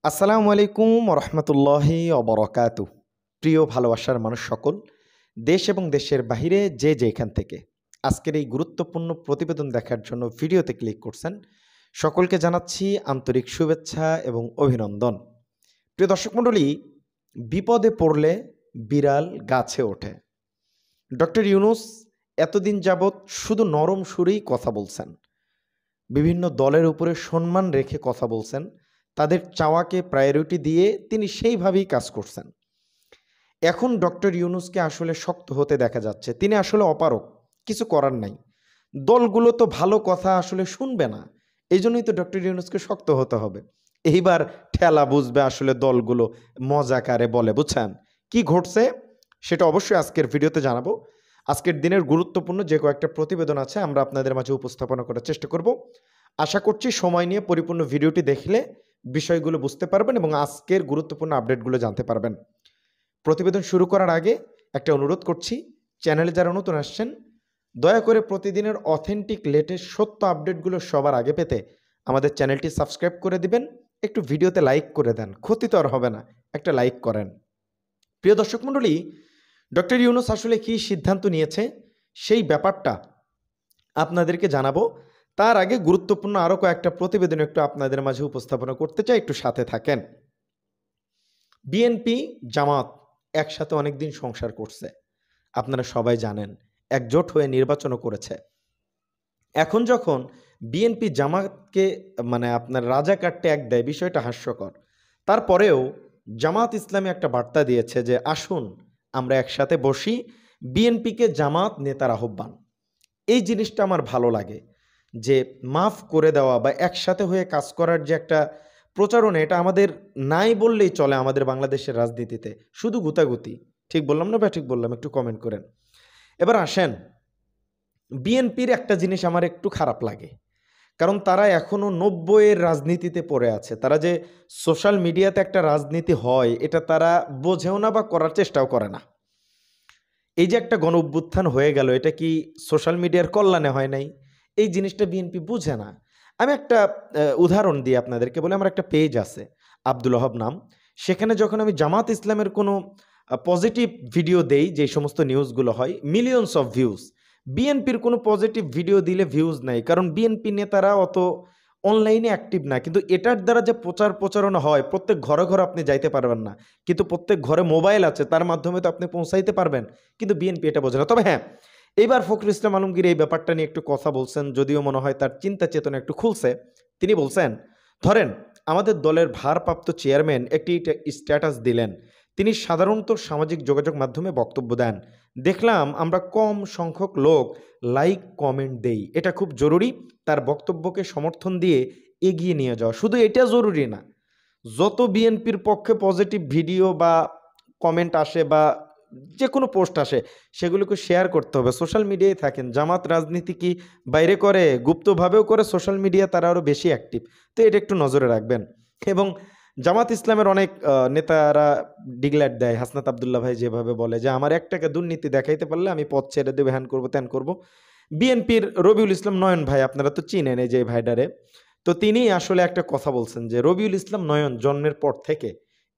আসসালামু আলাইকুম রহমতুল্লাহি অবরকাতু। প্রিয় ভালোবাসার মানুষ সকল, দেশ এবং দেশের বাহিরে যে যেখান থেকে আজকের এই গুরুত্বপূর্ণ প্রতিবেদন দেখার জন্য ভিডিওতে ক্লিক করছেন, সকলকে জানাচ্ছি আন্তরিক শুভেচ্ছা এবং অভিনন্দন। প্রিয় দর্শক মণ্ডলী, বিপদে পড়লে বিড়াল গাছে ওঠে। ডক্টর ইউনূস এতদিন যাবৎ শুধু নরম সুরেই কথা বলছেন, বিভিন্ন দলের উপরে সম্মান রেখে কথা বলছেন, তাদের চাওয়াকে প্রায়োরিটি দিয়ে তিনি সেইভাবেই কাজ করছেন। এখন ডক্টর ইউনূসকে আসলে শক্ত হতে দেখা যাচ্ছে, তিনি আসলে অপারক, কিছু করার নাই। দলগুলো তো ভালো কথা আসলে শুনবে না, এই জন্যই তো ডক্টর ইউনূসকে শক্ত হতে হবে। এইবার ঠেলা বুঝবে আসলে দলগুলো মজাকারে বলে, বুঝছেন কি ঘটছে সেটা অবশ্যই আজকের ভিডিওতে জানাবো। আজকের দিনের গুরুত্বপূর্ণ যে কয়েকটা প্রতিবেদন আছে আমরা আপনাদের মাঝে উপস্থাপনা করার চেষ্টা করব। আশা করছি সময় নিয়ে পরিপূর্ণ ভিডিওটি দেখলে বিষয়গুলো বুঝতে পারবেন এবং আজকের গুরুত্বপূর্ণ আপডেটগুলো জানতে পারবেন। প্রতিবেদন শুরু করার আগে একটা অনুরোধ করছি, চ্যানেলে যারা নতুন আসছেন দয়া করে প্রতিদিনের অথেন্টিক লেটেস্ট সত্য আপডেটগুলো সবার আগে পেতে আমাদের চ্যানেলটি সাবস্ক্রাইব করে দিবেন। একটু ভিডিওতে লাইক করে দেন, ক্ষতি তো আর হবে না, একটা লাইক করেন। প্রিয় দর্শক মণ্ডলী, ডক্টর ইউনূস আসলে কী সিদ্ধান্ত নিয়েছে সেই ব্যাপারটা আপনাদেরকে জানাবো। তার আগে গুরুত্বপূর্ণ আরও কয়েকটা প্রতিবেদন একটু আপনাদের মাঝে উপস্থাপনা করতে চাই, একটু সাথে থাকেন। বিএনপি জামাত একসাথে অনেকদিন সংসার করছে, আপনারা সবাই জানেন, একজোট হয়ে নির্বাচনও করেছে। এখন যখন বিএনপি জামাতকে আপনার রাজাকার ট্যাগ দেয়, বিষয়টা হাস্যকর। তারপরেও জামাত ইসলামী একটা বার্তা দিয়েছে যে আসুন আমরা একসাথে বসি, বিএনপিকে জামাত নেতার আহ্বান। এই জিনিসটা আমার ভালো লাগে যে মাফ করে দেওয়া বা একসাথে হয়ে কাজ করার যে একটা প্রচারণা, এটা আমাদের নাই বললেই চলে আমাদের বাংলাদেশের রাজনীতিতে। শুধু গুতাগুতি, ঠিক বললাম না বা ঠিক বললাম? একটু কমেন্ট করেন। এবার আসেন, বিএনপির একটা জিনিস আমার একটু খারাপ লাগে, কারণ তারা এখনও 90-এর রাজনীতিতে পড়ে আছে। তারা যে সোশ্যাল মিডিয়াতে একটা রাজনীতি হয় এটা তারা বোঝেও না বা করার চেষ্টাও করে না। এই যে একটা গণ অভ্যুত্থান হয়ে গেল, এটা কি সোশ্যাল মিডিয়ার কল্যাণে হয় নাই? এই জিনিসটা বিএনপি বুঝে না। আমি একটা উদাহরণ দিই আপনাদেরকে, বলে আমার একটা পেজ আছে আব্দুল ওহাব নাম, সেখানে যখন আমি জামাত ইসলামের কোনো পজিটিভ ভিডিও দেই, যে সমস্ত নিউজগুলো হয় মিলিয়নস অফ ভিউজ। বিএনপির কোনো পজিটিভ ভিডিও দিলে ভিউজ নাই, কারণ বিএনপি নেতারা অত অনলাইনে অ্যাক্টিভ না। কিন্তু এটার দ্বারা যে প্রচারণা হয়, প্রত্যেক ঘরে ঘরে আপনি যাইতে পারবেন না, কিন্তু প্রত্যেক ঘরে মোবাইল আছে, তার মাধ্যমে তো আপনি পৌঁছাইতে পারবেন। কিন্তু বিএনপি এটা বোঝে না। তবে হ্যাঁ, এইবার ফখরুল ইসলাম আলমগীর এই ব্যাপারটা নিয়ে একটু কথা বলছেন, যদিও মনে হয় তার চিন্তা চেতনা একটু খুলছে। তিনি বলছেন, ধরেন আমাদের দলের ভারপ্রাপ্ত চেয়ারম্যান একটি স্ট্যাটাস দিলেন, তিনি সাধারণত সামাজিক যোগাযোগ মাধ্যমে বক্তব্য দেন, দেখলাম আমরা কম সংখ্যক লোক লাইক কমেন্ট দেই। এটা খুব জরুরি, তার বক্তব্যকে সমর্থন দিয়ে এগিয়ে নিয়ে যাওয়া। শুধু এটা জরুরি না, যত বিএনপির পক্ষে পজিটিভ ভিডিও বা কমেন্ট আসে বা যে কোনো পোস্ট আসে, সেগুলোকে শেয়ার করতে হবে। সোশ্যাল মিডিয়ায় থাকেন, জামাত রাজনীতি কি বাইরে করে, গুপ্তভাবেও করে, সোশ্যাল মিডিয়া তারা আরও বেশি অ্যাক্টিভ, তো এটা একটু নজরে রাখবেন। এবং জামাত ইসলামের অনেক নেতারা ডিক্লেয়ার দেয়, হাসনাত আবদুল্লাহ ভাই যেভাবে বলে যে আমার 1 টাকা দুর্নীতি দেখাইতে পারলে আমি পথ ছেড়ে দেবো, হ্যান করবো ত্যান করবো। বিএনপির রবিউল ইসলাম নয়ন ভাই, আপনারা তো চিনেন এই যে ভাইডারে, তো তিনি আসলে একটা কথা বলছেন যে রবিউল ইসলাম নয়ন জন্মের পর থেকে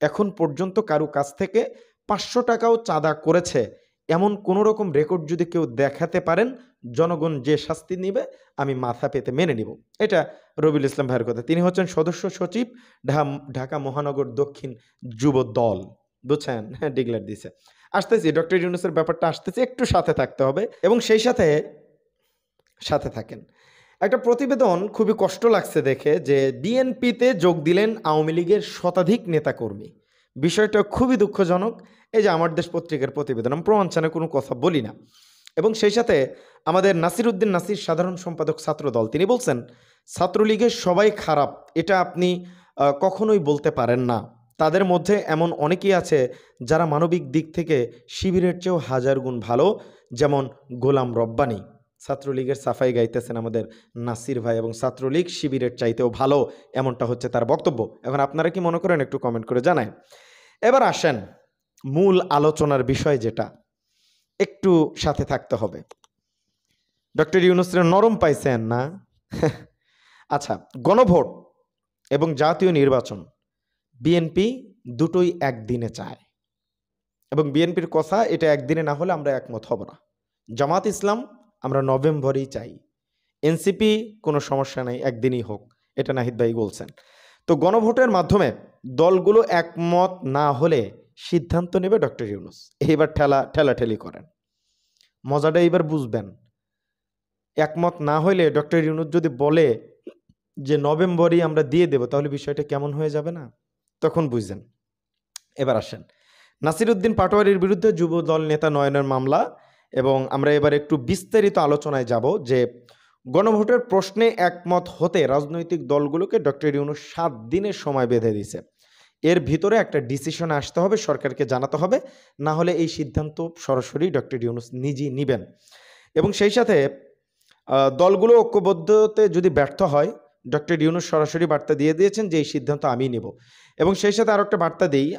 এখন পর্যন্ত কারো কাছ থেকে 500 টাকাও চাঁদা করেছে এমন কোনো রকম রেকর্ড যদি কেউ দেখাতে পারেন, জনগণ যে শাস্তি নিবে আমি মাথা পেতে মেনে নিব। এটা রবিউল ইসলাম ভাইয়ের কথা। তিনি হচ্ছেন সদস্য সচিব ঢাকা মহানগর দক্ষিণ যুব দল, বুঝছেন? হ্যাঁ, ডিক্লেয়ার দিছে। আসতেছি, ডক্টর ইউনূসের ব্যাপারটা আসতেছি, একটু সাথে থাকতে হবে এবং সেই সাথে সাথে থাকেন। একটা প্রতিবেদন খুবই কষ্ট লাগছে দেখে যে বিএনপিতে যোগ দিলেন আওয়ামী লীগের শতাধিক নেতাকর্মী। বিষয়টা খুবই দুঃখজনক। এই যে আমার দেশ পত্রিকার প্রতিবেদন, আমি প্রমাণ ছাড়া কোনো কথা বলি না। এবং সেই সাথে আমাদের নাসির উদ্দিন নাসির, সাধারণ সম্পাদক ছাত্রদল, তিনি বলছেন ছাত্রলীগের সবাই খারাপ, এটা আপনি কখনোই বলতে পারেন না। তাদের মধ্যে এমন অনেকেই আছে যারা মানবিক দিক থেকে শিবিরের চেয়েও 1000 গুণ ভালো, যেমন গোলাম রব্বানী। ছাত্রলীগের সাফাই গাইতেছেন আমাদের নাসির ভাই, এবং ছাত্রলীগ শিবিরের চাইতেও ভালো, এমনটা হচ্ছে তার বক্তব্য। এখন আপনারা কি মনে করেন একটু কমেন্ট করে জানায়। এবার আসেন মূল আলোচনার বিষয়, যেটা একটু সাথে থাকতে হবে। ডক্টর ইউনূসের নরম পাইছেন না? আচ্ছা, গণভোট এবং জাতীয় নির্বাচন বিএনপি দুটোই একদিনে চায় এবং বিএনপির কথা এটা একদিনে না হলে আমরা একমত হব না। জামাত ইসলাম আমরা নভেম্বরেই চাই, এনসিপি কোনো সমস্যা নেই, একদিনই হোক, এটা নাহিদ ভাই বলছেন। তো গণভোটের মাধ্যমে দলগুলো একমত না হলে সিদ্ধান্ত নেবে ডক্টর ইউনূস। এইবার ঠেলাঠেলি করেন, মজাটা এইবার বুঝবেন। একমত না হইলে ডক্টর ইউনূস যদি বলে যে নভেম্বরেই আমরা দিয়ে দেব, তাহলে বিষয়টা কেমন হয়ে যাবে না? তখন বুঝছেন। এবার আসেন নাসিরউদ্দিন পাটোয়ারির বিরুদ্ধে যুব দল নেতা নয়নের মামলা, এবং আমরা এবার একটু বিস্তারিত আলোচনায় যাব যে গণভোটের প্রশ্নে একমত হতে রাজনৈতিক দলগুলোকে ডক্টর ইউনূস 7 দিনের সময় বেঁধে দিয়েছে। এর ভিতরে একটা ডিসিশন আসতে হবে, সরকারকে জানাতে হবে, না হলে এই সিদ্ধান্ত সরাসরি ডক্টর ইউনূস নিজেই নেবেন। এবং সেই সাথে দলগুলো ঐক্যবদ্ধতে যদি ব্যর্থ হয়, ডক্টর ইউনূস সরাসরি বার্তা দিয়ে দিয়েছেন যে এই সিদ্ধান্ত আমি নেব। এবং সেই সাথে আরও একটা বার্তা দিই,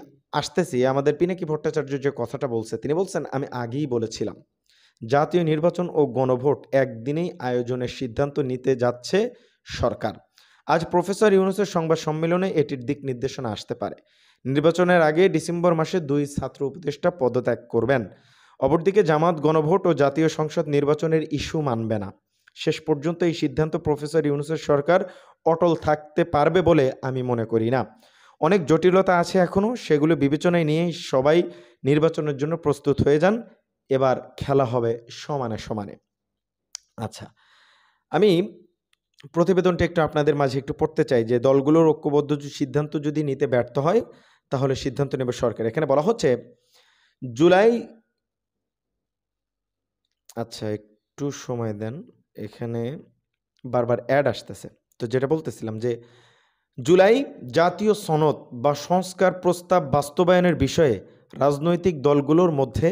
আসতেছি আমাদের পিনাকি ভট্টাচার্য যে কথাটা বলছে, তিনি বলছেন আমি আগেই বলেছিলাম জাতীয় নির্বাচন ও গণভোট একদিনেই আয়োজনের সিদ্ধান্ত নিতে যাচ্ছে সরকার। আজ প্রফেসর ইউনূসের সংবাদ সম্মেলনে এটির দিক নির্দেশনা আসতে পারে। নির্বাচনের আগে ডিসেম্বর মাসে 2 ছাত্র উপদেষ্টা পদত্যাগ করবেন। অপরদিকে জামাত গণভোট ও জাতীয় সংসদ নির্বাচনের ইস্যু মানবে না। শেষ পর্যন্ত এই সিদ্ধান্ত প্রফেসর ইউনূসের সরকার অটল থাকতে পারবে বলে আমি মনে করি না। অনেক জটিলতা আছে এখনও, সেগুলো বিবেচনায় নিয়েই সবাই নির্বাচনের জন্য প্রস্তুত হয়ে যান। এবার খেলা হবে সমানে সমানে। আচ্ছা, আমি প্রতিবেদনটা একটু আপনাদের মাঝে একটু পড়তে চাই যে দলগুলোর ঐক্যবদ্ধ সিদ্ধান্ত যদি নিতে ব্যর্থ হয় তাহলে সিদ্ধান্ত নেবে সরকার। এখানে বলা হচ্ছে জুলাই, আচ্ছা একটু সময় দেন, এখানে বারবার অ্যাড আসতেছে। তো যেটা বলতেছিলাম যে জুলাই জাতীয় সনদ বা সংস্কার প্রস্তাব বাস্তবায়নের বিষয়ে রাজনৈতিক দলগুলোর মধ্যে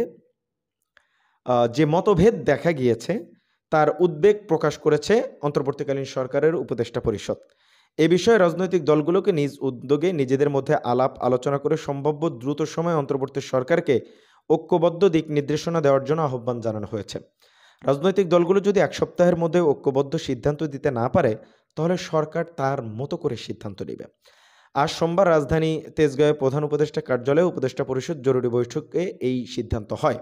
যে মতভেদ দেখা গিয়েছে তার উদ্বেগ প্রকাশ করেছে অন্তর্বর্তীকালীন সরকারের উপদেষ্টা পরিষদ। এ বিষয়ে রাজনৈতিক দলগুলোকে নিজ উদ্যোগে নিজেদের মধ্যে আলাপ আলোচনা করে সম্ভাব্য দ্রুত সময়ে অন্তর্বর্তী সরকারকে ঐক্যবদ্ধ দিক নির্দেশনা দেওয়ার জন্য আহ্বান জানানো হয়েছে। রাজনৈতিক দলগুলো যদি 1 সপ্তাহের মধ্যে ঐক্যবদ্ধ সিদ্ধান্ত দিতে না পারে তাহলে সরকার তার মতো করে সিদ্ধান্ত নেবে। আজ সোমবার রাজধানী তেজগাঁওয়ে প্রধান উপদেষ্টা কার্যালয়ে উপদেষ্টা পরিষদ জরুরি বৈঠকে এই সিদ্ধান্ত হয়।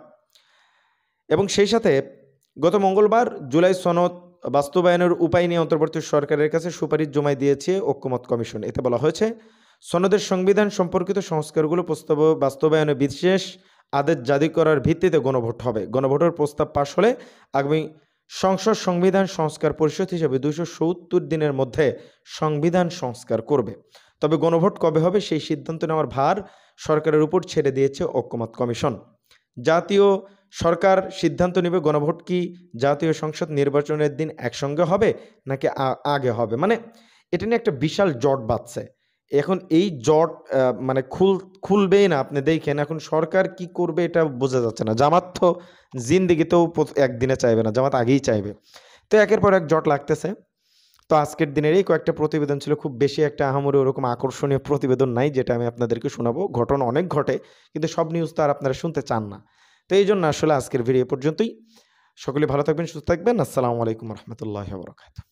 এবং সেই সাথে গত মঙ্গলবার জুলাই সনদ বাস্তবায়নের উপায় নিয়ে অন্তর্বর্তী সরকারের কাছে সুপারিশ জমা দিয়েছে ঐক্যমত কমিশন। এতে বলা হয়েছে সনদের সংবিধান সম্পর্কিত সংস্কারগুলো প্রস্তাব বাস্তবায়নে বিশেষ আদেশ জারি করার ভিত্তিতে গণভোট হবে। গণভোটের প্রস্তাব পাশ হলে আগামী সংসদ সংবিধান সংস্কার পরিষদ হিসেবে 270 দিনের মধ্যে সংবিধান সংস্কার করবে। তবে গণভোট কবে হবে সেই সিদ্ধান্ত নেওয়ার ভার সরকারের উপর ছেড়ে দিয়েছে ঐক্যমত কমিশন। জাতীয় সরকার সিদ্ধান্ত নেবে গণভোট কি জাতীয় সংসদ নির্বাচনের দিন একসঙ্গে হবে নাকি আগে হবে। মানে এটা নিয়ে একটা বিশাল জট বাঁধছে। এখন এই জট মানে খুলবেই না, আপনি দেখেন এখন সরকার কি করবে এটা বোঝা যাচ্ছে না। জামাত তো জিন্দেগিতেও একদিনে চাইবে না, জামাত আগেই চাইবে। তো একের পর এক জট লাগতেছে। তো আজকের দিনের এই কয়েকটা প্রতিবেদন ছিল, খুব বেশি একটা আহামরি ওরকম আকর্ষণীয় প্রতিবেদন নাই যেটা আমি আপনাদেরকে শোনাবো। ঘটনা অনেক ঘটে কিন্তু সব নিউজ তো আর আপনারা শুনতে চান না। তো এই জন্য আসলে আজকের ভিডিও পর্যন্তই। সকলে ভালো থাকবেন, সুস্থ থাকবেন। আসসালামু আলাইকুম রহমতুল্লাহি ওয়া বারাকাতুহু।